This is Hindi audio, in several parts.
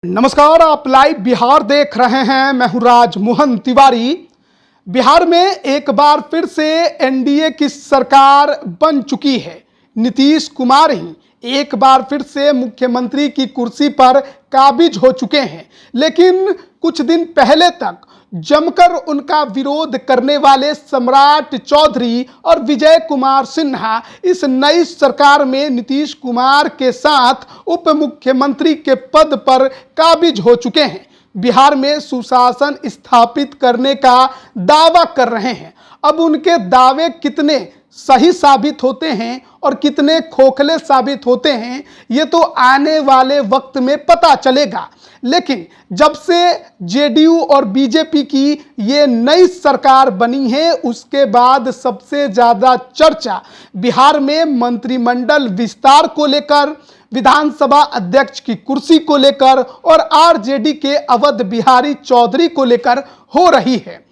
नमस्कार, आप लाइव बिहार देख रहे हैं। मैं हूं राजमोहन तिवारी। बिहार में एक बार फिर से एनडीए की सरकार बन चुकी है। नीतीश कुमार ही एक बार फिर से मुख्यमंत्री की कुर्सी पर काबिज हो चुके हैं, लेकिन कुछ दिन पहले तक जमकर उनका विरोध करने वाले सम्राट चौधरी और विजय कुमार सिन्हा इस नई सरकार में नीतीश कुमार के साथ उप मुख्यमंत्री के पद पर काबिज हो चुके हैं। बिहार में सुशासन स्थापित करने का दावा कर रहे हैं। अब उनके दावे कितने सही साबित होते हैं और कितने खोखले साबित होते हैं, ये तो आने वाले वक्त में पता चलेगा। लेकिन जब से जेडीयू और बीजेपी की ये नई सरकार बनी है, उसके बाद सबसे ज़्यादा चर्चा बिहार में मंत्रिमंडल विस्तार को लेकर, विधानसभा अध्यक्ष की कुर्सी को लेकर और आरजेडी के अवध बिहारी चौधरी को लेकर हो रही है।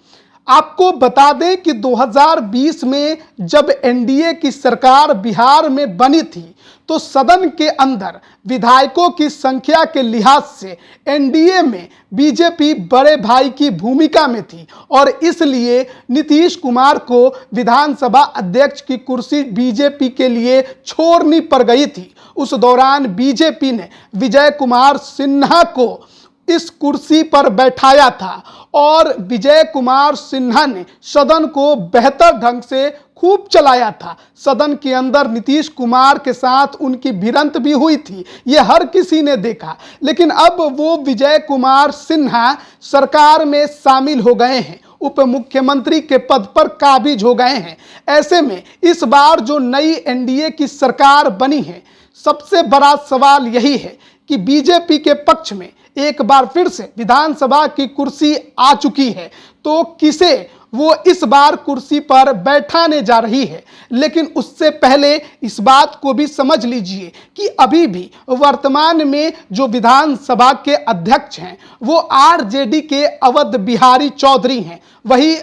आपको बता दें कि 2020 में जब एनडीए की सरकार बिहार में बनी थी, तो सदन के अंदर विधायकों की संख्या के लिहाज से एनडीए में बीजेपी बड़े भाई की भूमिका में थी और इसलिए नीतीश कुमार को विधानसभा अध्यक्ष की कुर्सी बीजेपी के लिए छोड़नी पड़ गई थी। उस दौरान बीजेपी ने विजय कुमार सिन्हा को इस कुर्सी पर बैठाया था और विजय कुमार सिन्हा ने सदन को बेहतर ढंग से खूब चलाया था। सदन के अंदर नीतीश कुमार के साथ उनकी भिड़ंत भी हुई थी, ये हर किसी ने देखा। लेकिन अब वो विजय कुमार सिन्हा सरकार में शामिल हो गए हैं, उप मुख्यमंत्री के पद पर काबिज हो गए हैं। ऐसे में इस बार जो नई एनडीए की सरकार बनी है, सबसे बड़ा सवाल यही है कि बीजेपी के पक्ष में एक बार फिर से विधानसभा की कुर्सी आ चुकी है, तो किसे वो इस बार कुर्सी पर बैठाने जा रही है। लेकिन उससे पहले इस बात को भी समझ लीजिए कि अभी भी वर्तमान में जो विधानसभा के अध्यक्ष हैं वो आरजेडी के अवध बिहारी चौधरी हैं। वही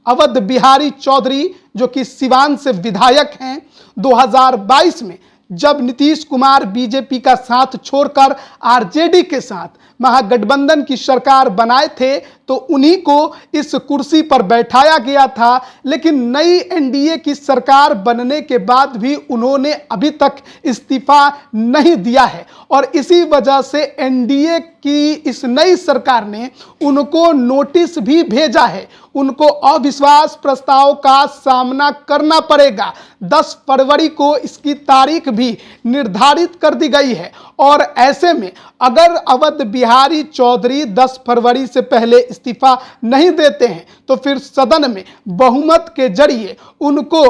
अवध बिहारी चौधरी जो कि सिवान से विधायक हैं, 2022 में जब नीतीश कुमार बीजेपी का साथ छोड़कर आरजेडी के साथ महागठबंधन की सरकार बनाए थे, तो उन्हीं को इस कुर्सी पर बैठाया गया था। लेकिन नई एनडीए की सरकार बनने के बाद भी उन्होंने अभी तक इस्तीफा नहीं दिया है और इसी वजह से एनडीए की इस नई सरकार ने उनको नोटिस भी भेजा है। उनको अविश्वास प्रस्ताव का सामना करना पड़ेगा। 10 फरवरी को इसकी तारीख भी निर्धारित कर दी गई है और ऐसे में अगर अवध बिहारी चौधरी 10 फरवरी से पहले इस्तीफा नहीं देते हैं, तो फिर सदन में बहुमत के जरिए उनको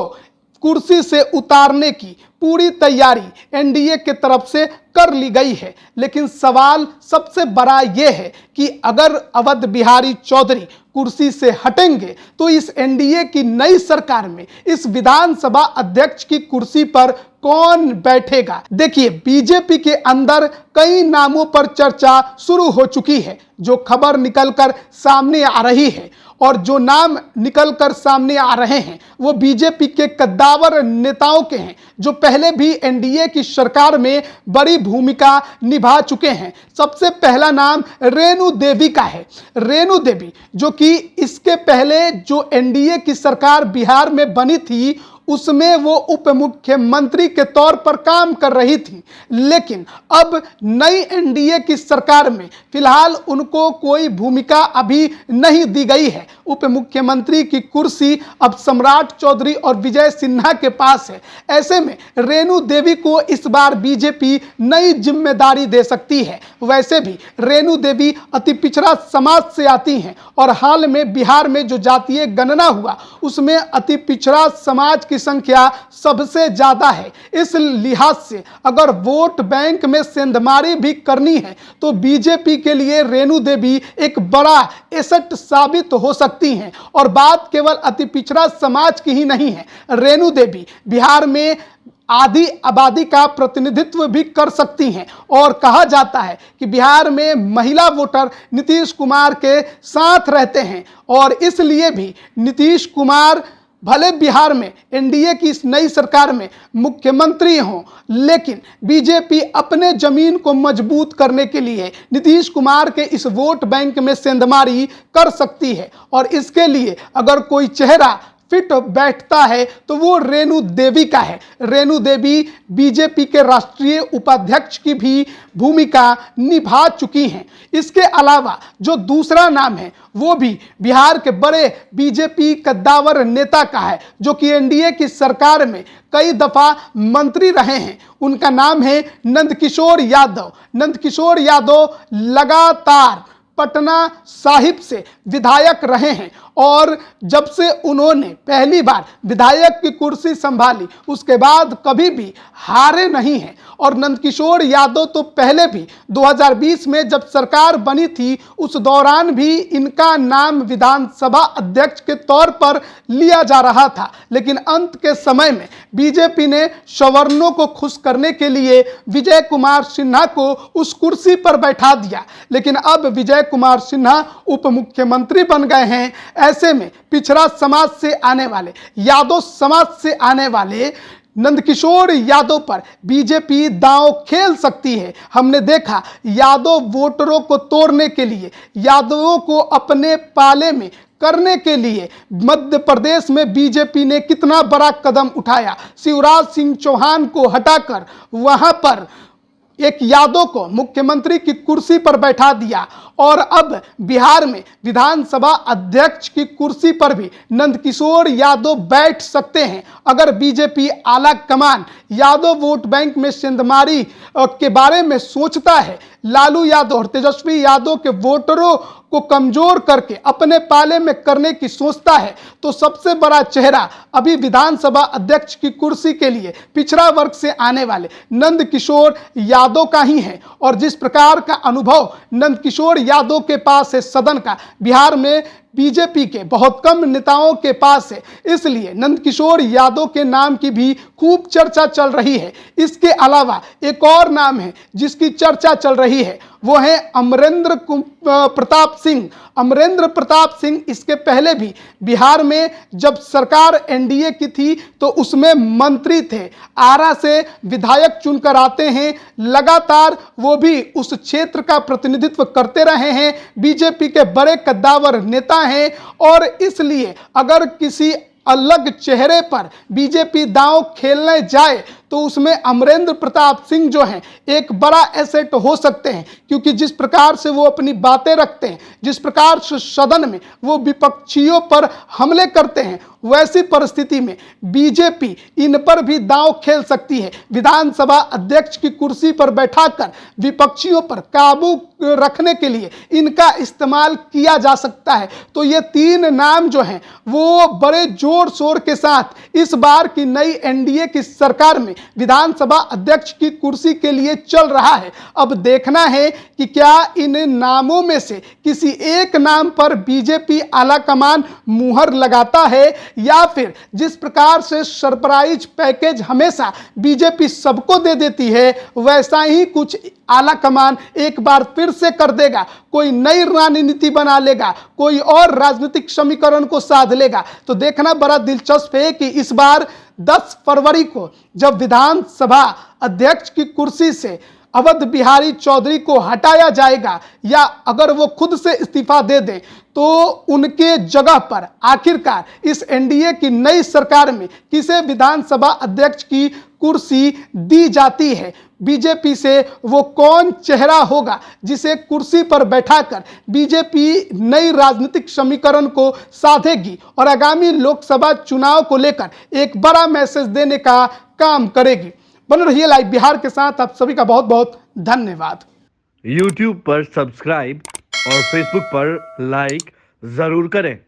कुर्सी से उतारने की पूरी तैयारी एनडीए के तरफ से कर ली गई है। लेकिन सवाल सबसे बड़ा यह है कि अगर अवध बिहारी चौधरी कुर्सी से हटेंगे तो इस एनडीए की नई सरकार में इस विधानसभा अध्यक्ष की कुर्सी पर कौन बैठेगा। देखिए, बीजेपी के अंदर कई नामों पर चर्चा शुरू हो चुकी है। जो खबर निकलकर सामने आ रही है और जो नाम निकलकर सामने आ रहे हैं वो बीजेपी के कद्दावर नेताओं के हैं, जो पहले भी एनडीए की सरकार में बड़ी भूमिका निभा चुके हैं। सबसे पहला नाम रेणु देवी का है। रेणु देवी जो कि इसके पहले जो एनडीए की सरकार बिहार में बनी थी, उसमें वो उप मुख्यमंत्री के तौर पर काम कर रही थी। लेकिन अब नई एनडीए की सरकार में फिलहाल उनको कोई भूमिका अभी नहीं दी गई है। उप मुख्यमंत्री की कुर्सी अब सम्राट चौधरी और विजय सिन्हा के पास है। ऐसे में रेणु देवी को इस बार बीजेपी नई जिम्मेदारी दे सकती है। वैसे भी रेणु देवी अति पिछड़ा समाज से आती हैं और हाल में बिहार में जो जातीय गणना हुआ उसमें अति पिछड़ा समाज की संख्या सबसे ज्यादा है। इस लिहाज से अगर वोट बैंक में सेंधमारी भी करनी है तो बीजेपी के लिए रेणु देवी एक बड़ा एसेट साबित हो सकती हैं। और बात केवल अति पिछड़ा समाज की ही नहीं है, रेणु देवी बिहार में आधी आबादी का प्रतिनिधित्व भी कर सकती हैं और कहा जाता है कि बिहार में महिला वोटर नीतीश कुमार के साथ रहते हैं और इसलिए भी नीतीश कुमार भले बिहार में एनडीए की इस नई सरकार में मुख्यमंत्री हों, लेकिन बीजेपी अपने जमीन को मजबूत करने के लिए नीतीश कुमार के इस वोट बैंक में सेंधमारी कर सकती है। और इसके लिए अगर कोई चेहरा फिट बैठता है तो वो रेणु देवी का है। रेणु देवी बीजेपी के राष्ट्रीय उपाध्यक्ष की भी भूमिका निभा चुकी हैं। इसके अलावा जो दूसरा नाम है वो भी बिहार के बड़े बीजेपी कद्दावर नेता का है, जो कि एनडीए की सरकार में कई दफा मंत्री रहे हैं। उनका नाम है नंदकिशोर यादव। नंदकिशोर यादव लगातार पटना साहिब से विधायक रहे हैं और जब से उन्होंने पहली बार विधायक की कुर्सी संभाली उसके बाद कभी भी हारे नहीं हैं। और नंदकिशोर यादव तो पहले भी 2020 में जब सरकार बनी थी उस दौरान भी इनका नाम विधानसभा अध्यक्ष के तौर पर लिया जा रहा था, लेकिन अंत के समय में बीजेपी ने सवर्णों को खुश करने के लिए विजय कुमार सिन्हा को उस कुर्सी पर बैठा दिया। लेकिन अब विजय कुमार सिन्हा उप मुख्यमंत्री बन गए हैं। ऐसे में पिछड़ा समाज से आने वाले, यादव समाज से आने वाले नंदकिशोर यादव पर बीजेपी दांव खेल सकती है। हमने देखा यादव वोटरों को तोड़ने के लिए, यादवों को अपने पाले में करने के लिए मध्य प्रदेश में बीजेपी ने कितना बड़ा कदम उठाया। शिवराज सिंह चौहान को हटाकर वहां पर एक यादव को मुख्यमंत्री की कुर्सी पर बैठा दिया और अब बिहार में विधानसभा अध्यक्ष की कुर्सी पर भी नंदकिशोर यादव बैठ सकते हैं। अगर बीजेपी आला कमान यादव वोट बैंक में सेंधमारी के बारे में सोचता है, लालू यादव और तेजस्वी यादव के वोटरों को कमजोर करके अपने पाले में करने की सोचता है, तो सबसे बड़ा चेहरा अभी विधानसभा अध्यक्ष की कुर्सी के लिए पिछड़ा वर्ग से आने वाले नंदकिशोर यादव का ही है। और जिस प्रकार का अनुभव नंदकिशोर यादव के पास है सदन का, बिहार में बीजेपी के बहुत कम नेताओं के पास है, इसलिए नंदकिशोर यादव के नाम की भी खूब चर्चा चल रही है। इसके अलावा एक और नाम है जिसकी चर्चा चल रही है, वो है अमरेंद्र प्रताप सिंह। अमरेंद्र प्रताप सिंह इसके पहले भी बिहार में जब सरकार एनडीए की थी तो उसमें मंत्री थे, आरा से विधायक चुनकर आते हैं, लगातार वो भी उस क्षेत्र का प्रतिनिधित्व करते रहे हैं, बीजेपी के बड़े कद्दावर नेता हैं। और इसलिए अगर किसी अलग चेहरे पर बीजेपी दांव खेलने जाए तो उसमें अमरेंद्र प्रताप सिंह जो हैं एक बड़ा एसेट हो सकते हैं, क्योंकि जिस प्रकार से वो अपनी बातें रखते हैं, जिस प्रकार से सदन में वो विपक्षियों पर हमले करते हैं, वैसी परिस्थिति में बीजेपी इन पर भी दांव खेल सकती है। विधानसभा अध्यक्ष की कुर्सी पर बैठाकर विपक्षियों पर काबू रखने के लिए इनका इस्तेमाल किया जा सकता है। तो ये तीन नाम जो हैं वो बड़े जोर शोर के साथ इस बार की नई एनडीए की सरकार में विधानसभा अध्यक्ष की कुर्सी के लिए चल रहा है। अब देखना है कि क्या इन नामों में से किसी एक नाम पर बीजेपी आला कमान मुहर लगाता है, या फिर जिस प्रकार से सरप्राइज पैकेज हमेशा बीजेपी सबको दे देती है वैसा ही कुछ आला कमान एक बार फिर से कर देगा, कोई नई रणनीति बना लेगा, कोई और राजनीतिक समीकरण को साध लेगा। तो देखना बड़ा दिलचस्प है कि इस बार 10 फरवरी को जब विधानसभा अध्यक्ष की कुर्सी से अवध बिहारी चौधरी को हटाया जाएगा, या अगर वो खुद से इस्तीफा दे दें, तो उनके जगह पर आखिरकार इस एनडीए की नई सरकार में किसे विधानसभा अध्यक्ष की कुर्सी दी जाती है। बीजेपी से वो कौन चेहरा होगा जिसे कुर्सी पर बैठाकर बीजेपी नई राजनीतिक समीकरण को साधेगी और आगामी लोकसभा चुनाव को लेकर एक बड़ा मैसेज देने का काम करेगी। बने रहिए लाइव बिहार के साथ। आप सभी का बहुत बहुत धन्यवाद। YouTube पर सब्सक्राइब और Facebook पर लाइक जरूर करें।